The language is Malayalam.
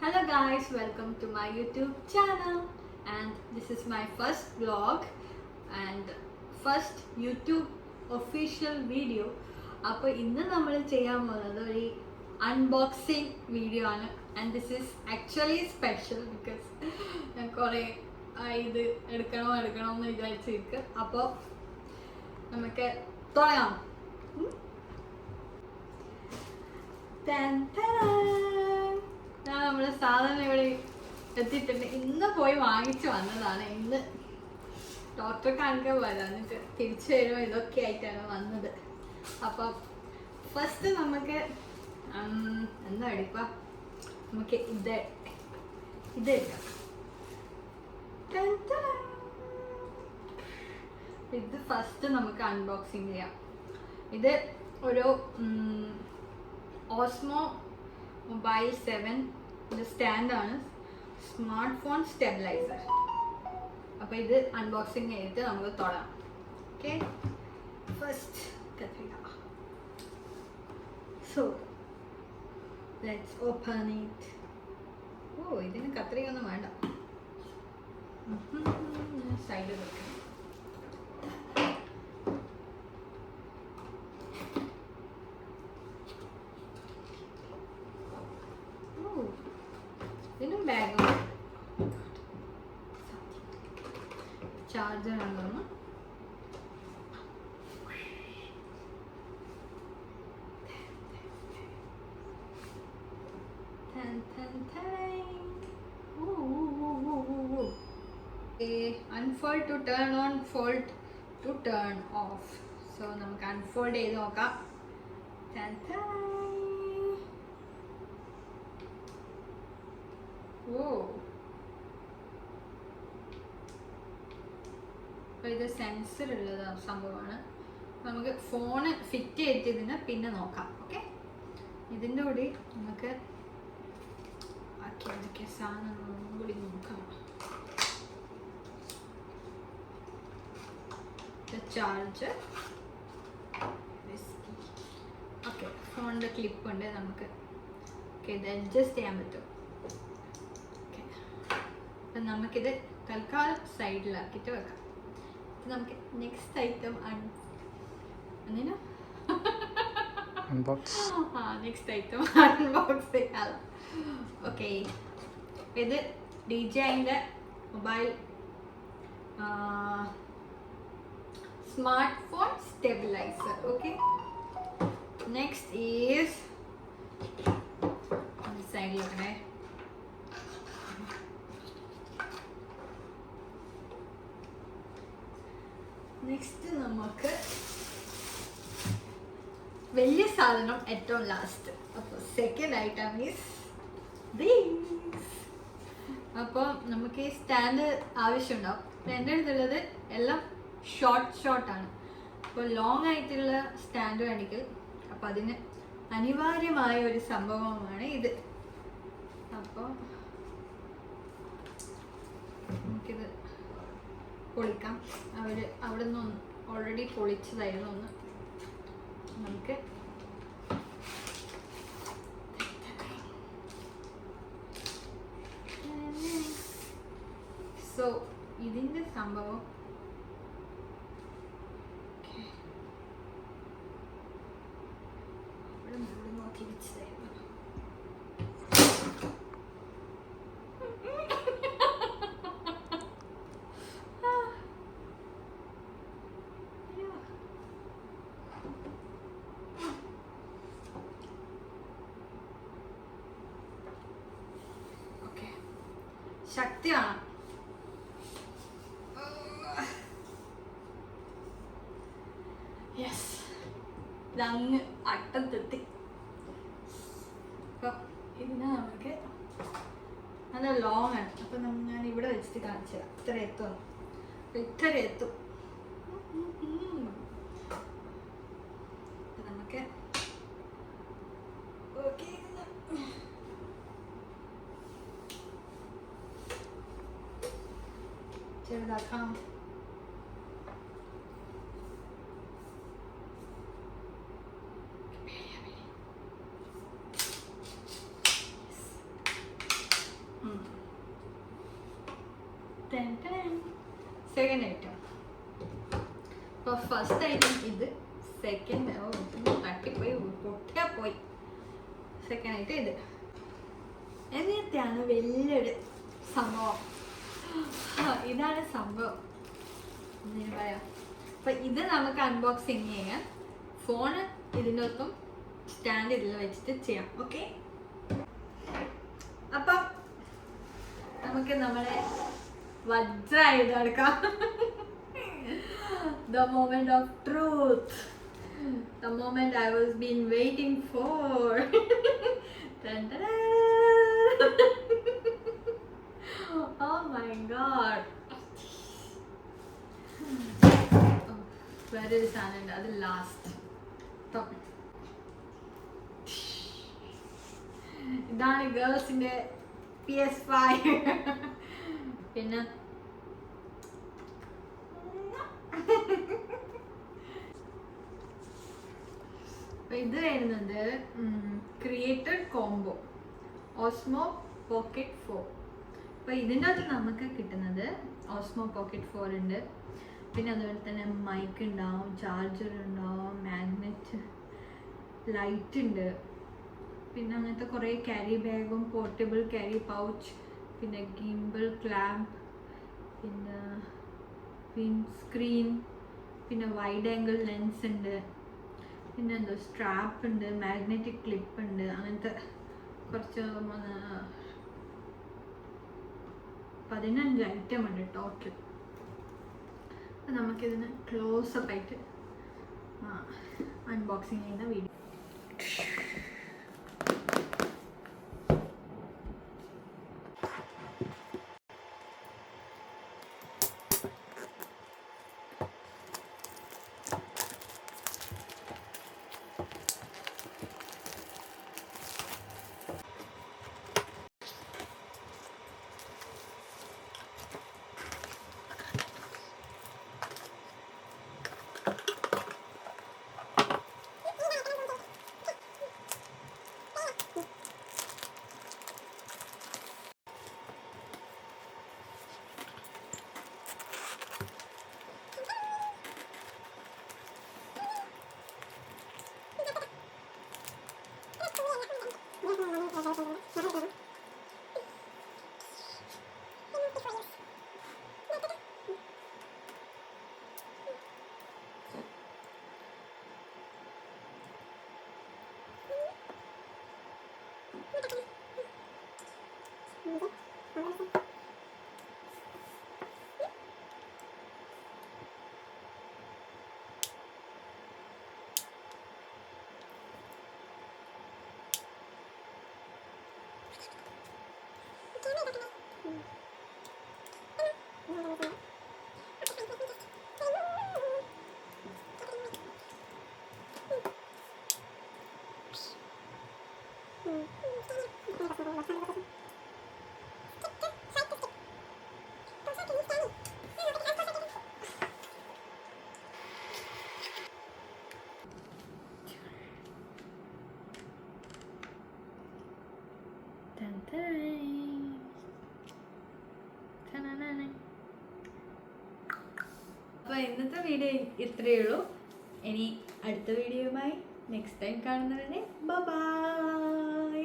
Hello guys, welcome to my YouTube channel and this is my first vlog and first YouTube official video. അപ്പോൾ ഇന്ന് നമ്മൾ ചെയ്യാൻ പോകുന്നത് ഒരു അൺബോക്സിങ് വീഡിയോ ആണ് and this is actually special because ഞാൻ കുറേ ഇത് എടുക്കണമെന്ന് വിചാരിച്ചിരിക്കുക. അപ്പോൾ നമുക്ക് തുടങ്ങാം. നമ്മൾ സാധനം ഇവിടെ എത്തിയിട്ടുണ്ട്. ഇന്ന് പോയി വാങ്ങിച്ചു വന്നതാണ്. ഇന്ന് ഡോക്ടറെ കാണിക്കാൻ പോയതാണ്. എന്നിട്ട് തിരിച്ചു വരുമ്പോൾ ഇതൊക്കെ ആയിട്ടാണ് വന്നത്. അപ്പം ഫസ്റ്റ് നമുക്ക് എന്താ എടുക്കുക, നമുക്ക് ഇത് എടുക്കാം. ഇത് ഫസ്റ്റ് നമുക്ക് അൺബോക്സിങ് ചെയ്യാം. ഇത് ഒരു ഓസ്മോ മൊബൈൽ 7 സ്റ്റാൻഡാണ്, സ്മാർട്ട് ഫോൺ സ്റ്റെബിലൈസർ. അപ്പോൾ ഇത് അൺബോക്സിങ് ചെയ്തിട്ട് നമുക്ക് തുടങ്ങാം. ഓക്കെ, ഫസ്റ്റ് കത്രിക. So let's open it. ഓ, ഇതിന് കത്രിക ഒന്നും വേണ്ട, സൈഡിൽ വെക്കാം. ഇതിനും ബാഗും ചാർജർ ആണെന്ന്. Unfold to turn on, fold to turn off. So നമുക്ക് അൺഫോൾഡ് ചെയ്ത് നോക്കാം. അപ്പോൾ ഇത് സെൻസർ ഉള്ള സംഭവമാണ്. നമുക്ക് ഫോണ് ഫിറ്റ് ചെയ്തതിന് പിന്നെ നോക്കാം. ഓക്കെ, ഇതിൻ്റെ കൂടി നമുക്ക് ബാക്കി സാധനങ്ങളും കൂടി നോക്കാം. ചാർജർ, ഓക്കെ, ഫോണിൻ്റെ ക്ലിപ്പ് ഉണ്ട്. നമുക്ക് ഓക്കെ ഇത് അഡ്ജസ്റ്റ് ചെയ്യാൻ പറ്റും. ഓക്കെ, അപ്പം നമുക്കിത് തൽക്കാലം സൈഡിലാക്കിയിട്ട് വെക്കാം. നമുക്ക് next item next item unbox ചെയ്യാം. ഓക്കെ, ഇത് DJIൻ്റെ mobile smartphone stabiliser. Okay, next is സൈഡിലൊക്കെ നെക്സ്റ്റ് നമുക്ക് വലിയ സാധനം ഏറ്റവും ലാസ്റ്റ്. അപ്പോൾ സെക്കൻഡ് ഐറ്റം ഈസ് ദീസ്. അപ്പോൾ നമുക്ക് ഈ സ്റ്റാൻഡ് ആവശ്യമുണ്ടാവും. എൻ്റെ അടുത്തുള്ളത് എല്ലാം ഷോർട്ടാണ്. അപ്പോൾ ലോങ് ആയിട്ടുള്ള സ്റ്റാൻഡ് വേണമെങ്കിൽ അപ്പോൾ അതിന് അനിവാര്യമായ ഒരു സംഭവമാണ് ഇത്. അപ്പോൾ നമുക്കിത് പൊളിക്കാം. അവിടെ നിന്ന് ഓൾറെഡി പൊളിച്ചതായിരുന്നു ഒന്ന്. നമുക്ക് സോ ഇതിൻ്റെ സംഭവം ഇവിടെ നോക്കി വെച്ചതായിരുന്നു. ശക്തിയാണ്. യെസ്, ഇതങ്ങ് അട്ടത്തെത്തി. അപ്പം ഇതിന് നമുക്ക് നല്ല ലോങ് ആണ്. അപ്പം ഞാൻ ഇവിടെ വെച്ചിട്ട് കാണിച്ചു തരാം. ഇത്ര എത്തും. നമുക്ക് ഓക്കെ ചെറുതാക്കാം. Second item. അപ്പോൾ ഫസ്റ്റ് ഐറ്റം ഇത്, സെക്കൻഡ് തട്ടിപ്പോയി പൊട്ടിയാ പോയി. സെക്കൻഡ് ഐറ്റം ഇത്. എന്നിട്ടാണ് വലിയൊരു സംഭവം. ഇതാണ് സംഭവം എന്ന് പറയാം. അപ്പം ഇത് നമുക്ക് അൺബോക്സിങ് ചെയ്യാം. ഫോണ് ഇതിൻ്റെ ഒപ്പം സ്റ്റാൻഡ് ഇതിൽ വെച്ചിട്ട് ചെയ്യാം. ഓക്കെ, അപ്പം നമുക്ക് നമ്മളെ വജ്രായത് എടുക്കാം. The moment of truth, the moment I was been waiting for. Dun, dun, dun. Oh my god. Where is Anand? That's the last. Top. ഇതാണ് ഗേൾസിൻ്റെ PS5. പിന്നെ ഇത് വരുന്നത് ക്രിയേറ്റഡ് കോംബോ ഓസ്മോ പോക്കറ്റ് 4. അപ്പോൾ ഇതിൻ്റെ അകത്ത് നമുക്ക് കിട്ടുന്നത് ഓസ്മോ പോക്കറ്റ് 4 ഉണ്ട്. പിന്നെ അതുപോലെ തന്നെ മൈക്ക് ഉണ്ടാവും, ചാർജർ ഉണ്ടാവും, മാഗ്നറ്റ് ലൈറ്റ് ഉണ്ട്. പിന്നെ അങ്ങനത്തെ കുറേ ക്യാരി ബാഗും പോർട്ടബിൾ ക്യാരി പൗച്ച്, പിന്നെ ഗിംബിൾ ക്ലാമ്പ്, പിന്നെ സ്ക്രീൻ, പിന്നെ വൈഡ് ആംഗിൾ ലെൻസ് ഉണ്ട്, പിന്നെ എന്തോ സ്ട്രാപ്പ് ഉണ്ട്, മാഗ്നറ്റിക് ക്ലിപ്പ് ഉണ്ട്. അങ്ങനത്തെ കുറച്ച് 15 ഐറ്റം ഉണ്ട് ടോട്ടൽ. അപ്പം നമുക്കിതിന് ക്ലോസപ്പ് ആയിട്ട് അൺബോക്സിങ് ചെയ്യുന്ന വീഡിയോ. അപ്പോൾ ഇന്നത്തെ വീഡിയോ ഇത്രയേ ഉള്ളൂ. ഇനി അടുത്ത വീഡിയോയുമായി നെക്സ്റ്റ് ടൈം കാണുന്നവരെ ബൈ.